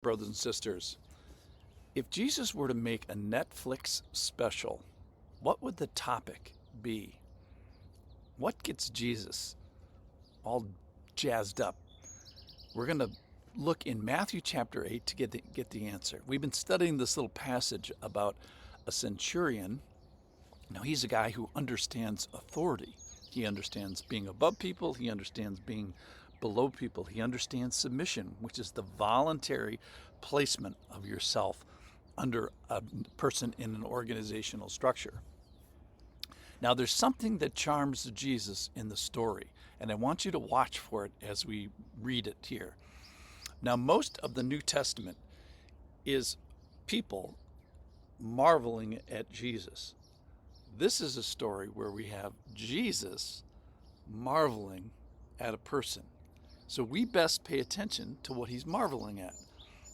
Brothers and sisters, if Jesus were to make a Netflix special, what would the topic be? What gets Jesus all jazzed up? We're going to look in Matthew chapter 8 to get the answer. We've been studying this little passage about a centurion. Now, he's a guy who understands authority. He understands being above people. He understands being below people. He understands submission, which is the voluntary placement of yourself under a person in an organizational structure. Now, there's something that charms Jesus in the story, and I want you to watch for it as we read it here. Now, most of the New Testament is people marveling at Jesus. This is a story where we have Jesus marveling at a person. So we best pay attention to what he's marveling at.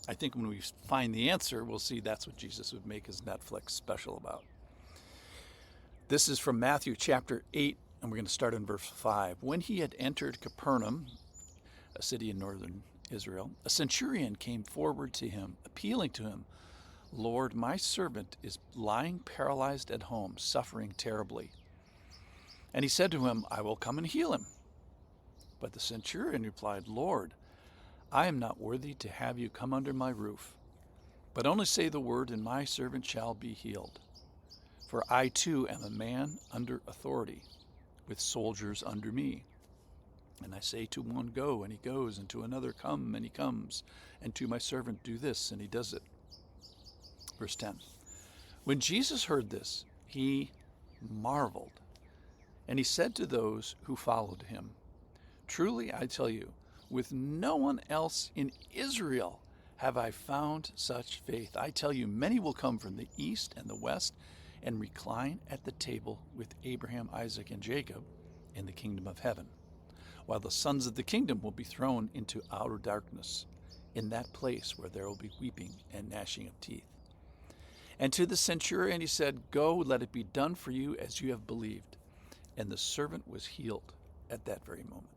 I think when we find the answer, we'll see that's what Jesus would make his Netflix special about. This is from Matthew chapter 8, and we're going to start in verse 5. When he had entered Capernaum, a city in northern Israel, a centurion came forward to him, appealing to him, "Lord, my servant is lying paralyzed at home, suffering terribly." And he said to him, "I will come and heal him." But the centurion replied, "Lord, I am not worthy to have you come under my roof, but only say the word, and my servant shall be healed. For I too am a man under authority, with soldiers under me. And I say to one, go, and he goes, and to another, come, and he comes, and to my servant, do this, and he does it." Verse 10. When Jesus heard this, he marveled, and he said to those who followed him, "Truly I tell you, with no one else in Israel have I found such faith. I tell you, many will come from the east and the west and recline at the table with Abraham, Isaac, and Jacob in the kingdom of heaven, while the sons of the kingdom will be thrown into outer darkness, in that place where there will be weeping and gnashing of teeth." And to the centurion he said, "Go, let it be done for you as you have believed." And the servant was healed at that very moment.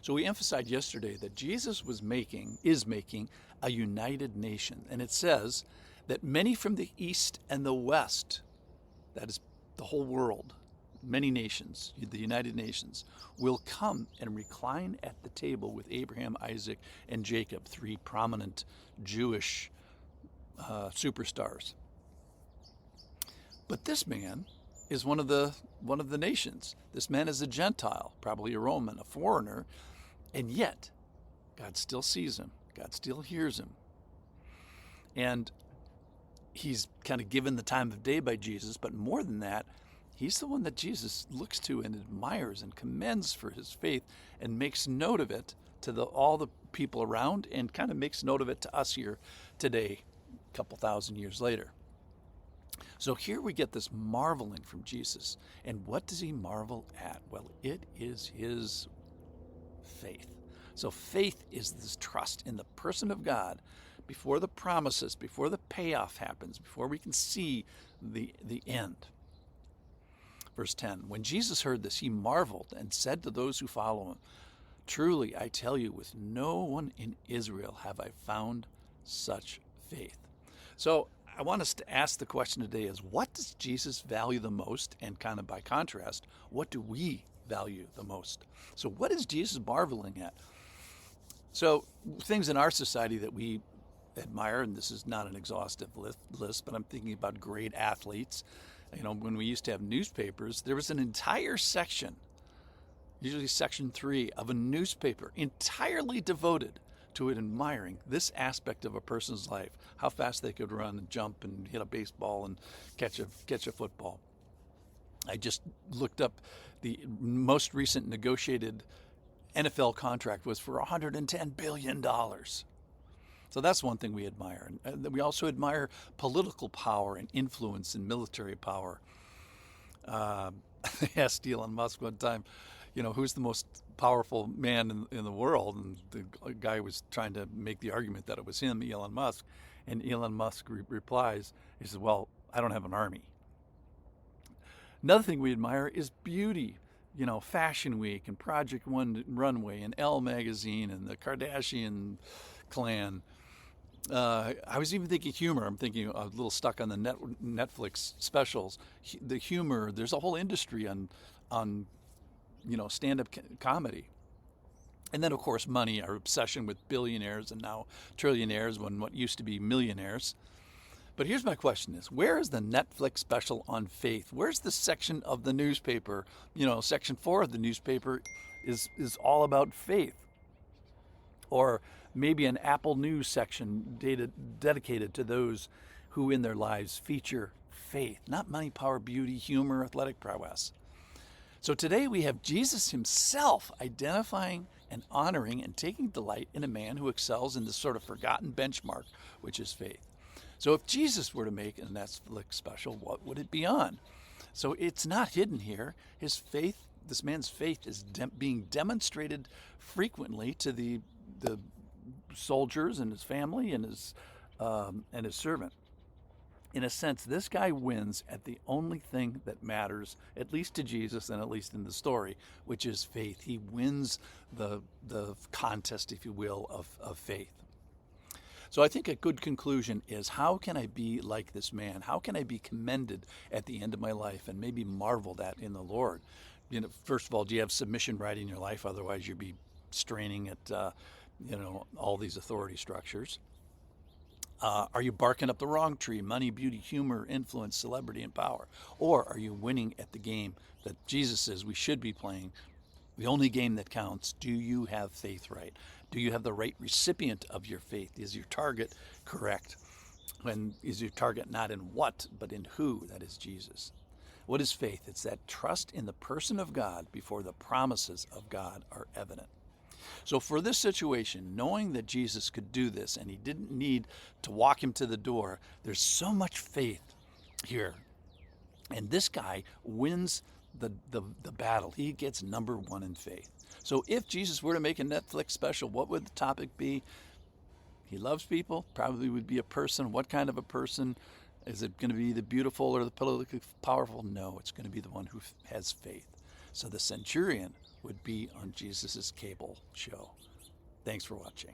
So we emphasized yesterday that Jesus is making a united nation. And it says that many from the east and the west, that is the whole world, many nations, the United Nations, will come and recline at the table with Abraham, Isaac, and Jacob, three prominent Jewish superstars. But this man is one of the nations. This man is a Gentile, probably a Roman, a foreigner, and yet God still sees him. God still hears him. And he's kind of given the time of day by Jesus, but more than that, he's the one that Jesus looks to and admires and commends for his faith and makes note of it to all the people around, and kind of makes note of it to us here today, a couple thousand years later. So here we get this marveling from Jesus. And what does he marvel at? Well, it is his faith. So faith is this trust in the person of God before the promises, before the payoff happens, before we can see the end. Verse 10, when Jesus heard this, he marveled and said to those who follow him, "Truly, I tell you, with no one in Israel have I found such faith." So I want us to ask the question today is, what does Jesus value the most? And kind of by contrast, what do we value the most? So what is Jesus marveling at? So things in our society that we admire, and this is not an exhaustive list, but I'm thinking about great athletes. You know, when we used to have newspapers, there was an entire section, usually section 3 of a newspaper, entirely devoted to admiring this aspect of a person's life, how fast they could run and jump and hit a baseball and catch a football. I just looked up the most recent negotiated NFL contract was for $110 billion. So that's one thing we admire. And we also admire political power and influence and military power. I asked Elon Musk one time, you know, who's the most powerful man in the world? And the guy was trying to make the argument that it was him, Elon Musk. And Elon Musk replies, he says, "Well, I don't have an army." Another thing we admire is beauty. You know, Fashion Week and Project One Runway and Elle magazine and the Kardashian clan. I was even thinking humor. I'm thinking a little stuck on the Netflix specials. The humor. There's a whole industry on stand-up comedy. And then, of course, money, our obsession with billionaires and now trillionaires when what used to be millionaires. But here's my question is, where is the Netflix special on faith? Where's the section of the newspaper? Section 4 of the newspaper is all about faith. Or maybe an Apple News section dedicated to those who in their lives feature faith, not money, power, beauty, humor, athletic prowess. So today we have Jesus himself identifying and honoring and taking delight in a man who excels in this sort of forgotten benchmark, which is faith. So if Jesus were to make a Netflix special, what would it be on? So it's not hidden here. His faith, this man's faith, is being demonstrated frequently to the soldiers and his family and his servant. In a sense, this guy wins at the only thing that matters, at least to Jesus and at least in the story, which is faith. He wins the contest, if you will, of faith. So I think a good conclusion is, how can I be like this man? How can I be commended at the end of my life and maybe marveled at in the Lord? First of all, do you have submission right in your life? Otherwise, you'd be straining at all these authority structures. Are you barking up the wrong tree? Money, beauty, humor, influence, celebrity, and power. Or are you winning at the game that Jesus says we should be playing? The only game that counts. Do you have faith right? Do you have the right recipient of your faith? Is your target correct? And is your target not in what, but in who? That is Jesus. What is faith? It's that trust in the person of God before the promises of God are evident. So for this situation, knowing that Jesus could do this and he didn't need to walk him to the door, there's so much faith here. And this guy wins the battle. He gets number one in faith. So if Jesus were to make a Netflix special, what would the topic be? He loves people, probably would be a person. What kind of a person? Is it going to be the beautiful or the politically powerful? No, it's going to be the one who has faith. So the centurion would be on Jesus' cable show. Thanks for watching.